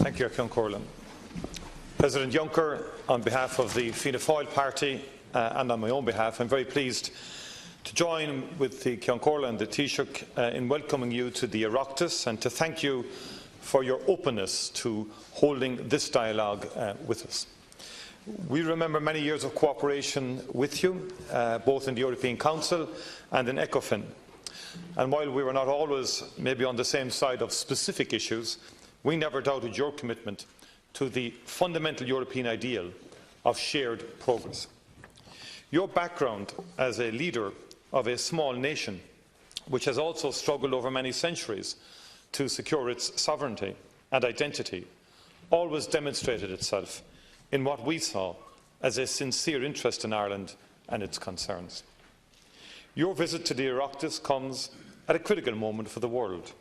Thank you, Ceann Comhairle. President Juncker, on behalf of the Fianna Fáils party and on my own behalf, I am very pleased to join with the Ceann Comhairle and the Taoiseach in welcoming you to the Oireachtas and to thank you for your openness to holding this dialogue with us. We remember many years of cooperation with you, both in the European Council and in ECOFIN. And while we were not always maybe on the same side of specific issues, we never doubted your commitment to the fundamental European ideal of shared progress. Your background as a leader of a small nation, which has also struggled over many centuries to secure its sovereignty and identity, always demonstrated itself in what we saw as a sincere interest in Ireland and its concerns. Your visit to the Oireachtas comes at a critical moment for the world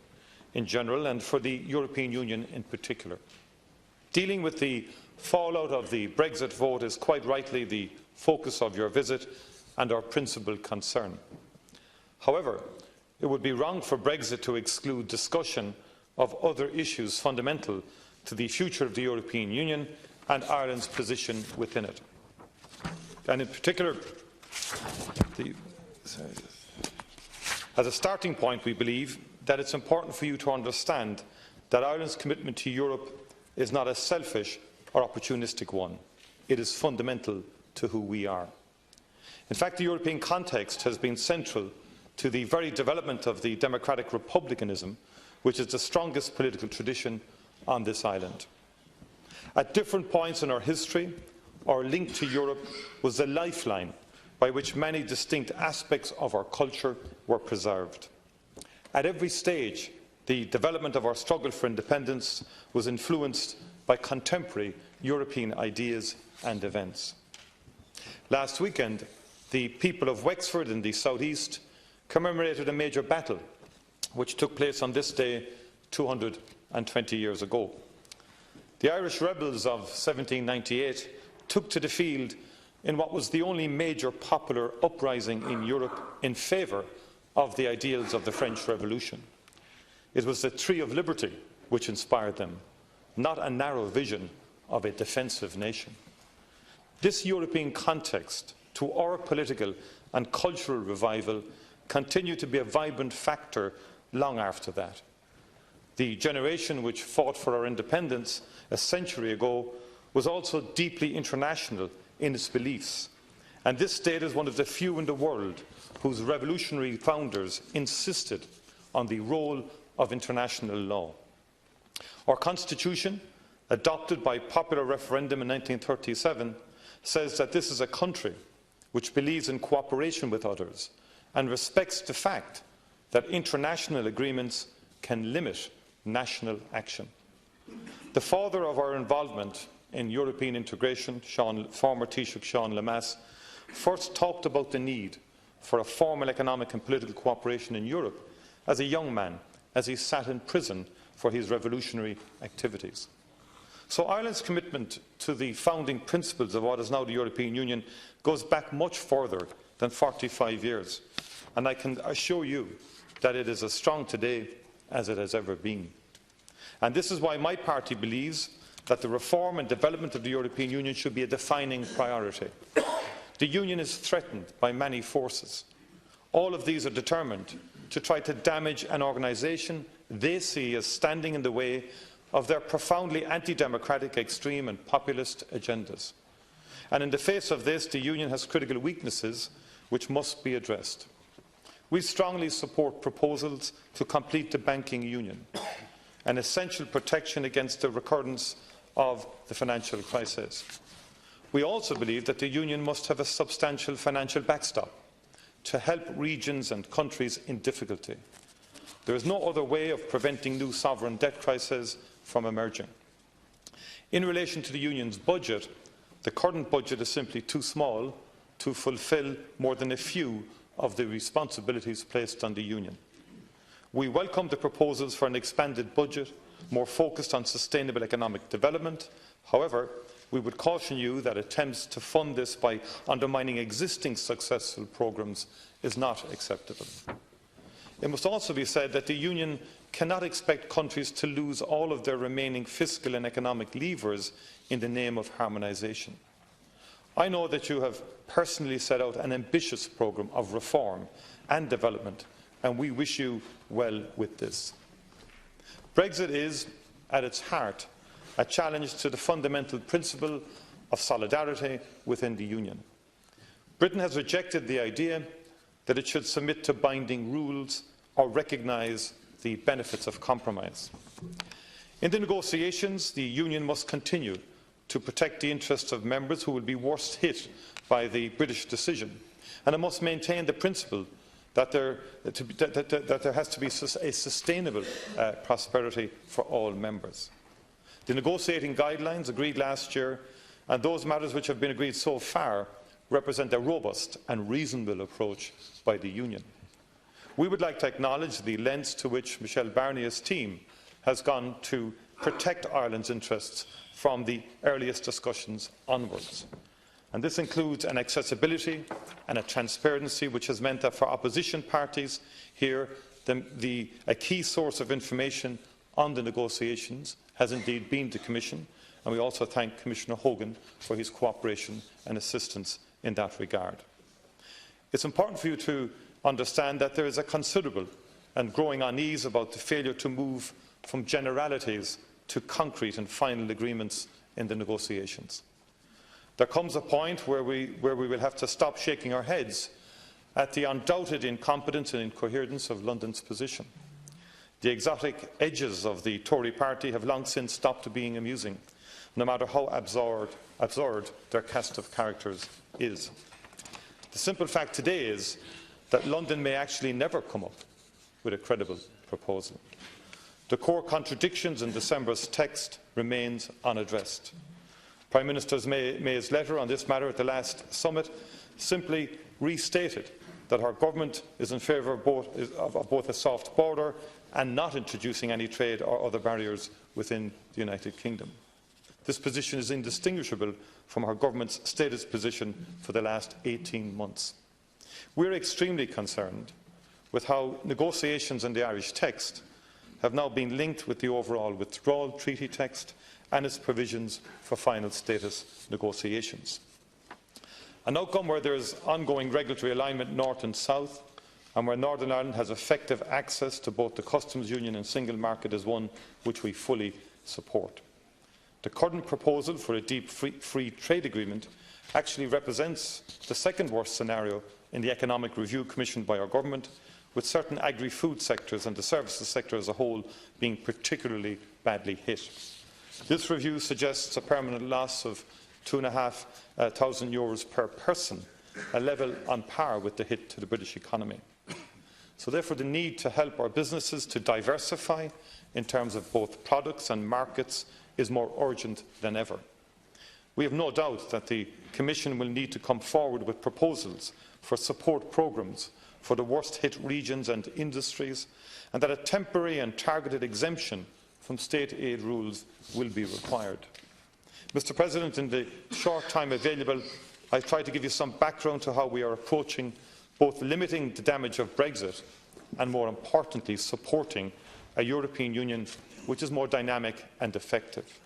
in general and for the European Union in particular. Dealing with the fallout of the Brexit vote is quite rightly the focus of your visit and our principal concern. However, it would be wrong for Brexit to exclude discussion of other issues fundamental to the future of the European Union and Ireland's position within it. And in particular, as a starting point, we believe that it's important for you to understand that Ireland's commitment to Europe is not a selfish or opportunistic one. It is fundamental to who we are. In fact, the European context has been central to the very development of the democratic republicanism, which is the strongest political tradition on this island. At different points in our history, our link to Europe was the lifeline by which many distinct aspects of our culture were preserved. At every stage, the development of our struggle for independence was influenced by contemporary European ideas and events. Last weekend, the people of Wexford in the southeast commemorated a major battle which took place on this day 220 years ago. The Irish rebels of 1798 took to the field in what was the only major popular uprising in Europe in favour of the ideals of the French Revolution. It was the Tree of Liberty which inspired them, not a narrow vision of a defensive nation. This European context to our political and cultural revival continued to be a vibrant factor long after that. The generation which fought for our independence a century ago was also deeply international in its beliefs, and this state is one of the few in the world whose revolutionary founders insisted on the role of international law. Our Constitution, adopted by popular referendum in 1937, says that this is a country which believes in cooperation with others and respects the fact that international agreements can limit national action. The father of our involvement in European integration, former Taoiseach Sean Lemass, first talked about the need for a formal economic and political cooperation in Europe as a young man, as he sat in prison for his revolutionary activities. So Ireland's commitment to the founding principles of what is now the European Union goes back much further than 45 years, and I can assure you that it is as strong today as it has ever been. And this is why my party believes that the reform and development of the European Union should be a defining priority. The Union is threatened by many forces. All of these are determined to try to damage an organisation they see as standing in the way of their profoundly anti-democratic, extreme and populist agendas. And in the face of this, the Union has critical weaknesses which must be addressed. We strongly support proposals to complete the banking union, an essential protection against the recurrence of the financial crisis. We also believe that the Union must have a substantial financial backstop to help regions and countries in difficulty. There is no other way of preventing new sovereign debt crises from emerging. In relation to the Union's budget, the current budget is simply too small to fulfil more than a few of the responsibilities placed on the Union. We welcome the proposals for an expanded budget, more focused on sustainable economic development. However, we would caution you that attempts to fund this by undermining existing successful programmes is not acceptable. it must also be said that the Union cannot expect countries to lose all of their remaining fiscal and economic levers in the name of harmonisation. I know that you have personally set out an ambitious programme of reform and development, and we wish you well with this. Brexit is, at its heart, a challenge to the fundamental principle of solidarity within the Union. Britain has rejected the idea that it should submit to binding rules or recognise the benefits of compromise. In the negotiations, the Union must continue to protect the interests of members who will be worst hit by the British decision, and it must maintain the principle that there has to be a sustainable prosperity for all members. The negotiating guidelines agreed last year and those matters which have been agreed so far represent a robust and reasonable approach by the Union. We would like to acknowledge the lengths to which Michel Barnier's team has gone to protect Ireland's interests from the earliest discussions onwards. And this includes an accessibility and a transparency which has meant that for opposition parties here, a key source of information on the negotiations has indeed been the Commission, and we also thank Commissioner Hogan for his cooperation and assistance in that regard. It's important for you to understand that there is a considerable and growing unease about the failure to move from generalities to concrete and final agreements in the negotiations. There comes a point where we will have to stop shaking our heads at the undoubted incompetence and incoherence of London's position. The exotic edges of the Tory party have long since stopped being amusing, no matter how absurd their cast of characters is. The simple fact today is that London may actually never come up with a credible proposal. The core contradictions in December's text remains unaddressed. Prime Minister May's letter on this matter at the last summit simply restated that her government is in favour of both a soft border and not introducing any trade or other barriers within the United Kingdom. This position is indistinguishable from her government's stated position for the last 18 months. We are extremely concerned with how negotiations in the Irish text have now been linked with the overall withdrawal treaty text and its provisions for final status negotiations. An outcome where there is ongoing regulatory alignment north and south, and where Northern Ireland has effective access to both the customs union and single market, is one which we fully support. The current proposal for a deep free trade agreement actually represents the second worst scenario in the economic review commissioned by our government, with certain agri-food sectors and the services sector as a whole being particularly badly hit. This review suggests a permanent loss of €2,500 per person, a level on par with the hit to the British economy. So therefore the need to help our businesses to diversify in terms of both products and markets is more urgent than ever. We have no doubt that the Commission will need to come forward with proposals for support programmes for the worst-hit regions and industries, and that a temporary and targeted exemption from state aid rules will be required. Mr. President, in the short time available, I have tried to give you some background to how we are approaching both limiting the damage of Brexit and, more importantly, supporting a European Union which is more dynamic and effective.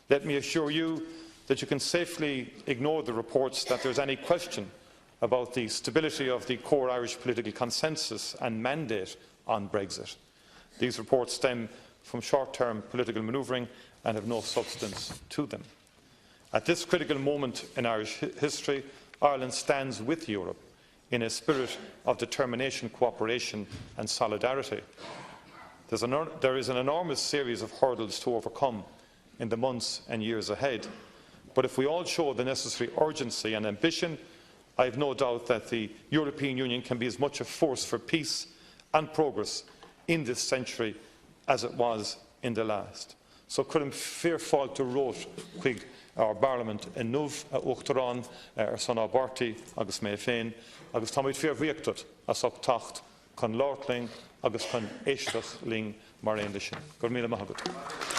Let me assure you that you can safely ignore the reports that there is any question about the stability of the core Irish political consensus and mandate on Brexit. These reports stem from short-term political manoeuvring and have no substance to them. At this critical moment in Irish history, Ireland stands with Europe in a spirit of determination, cooperation and solidarity. There is an enormous series of hurdles to overcome in the months and years ahead, but if we all show the necessary urgency and ambition, I have no doubt that the European Union can be as much a force for peace and progress in this century as it was in the last. So chum fear fáilte rót chuig our Parliament in nuv uachtarán son ábártaí agus mé féin agus táid fear bhíochtad as ach tacht chun láirtling agus chun éisteach ling mar aon sin. Gur míle maith agat.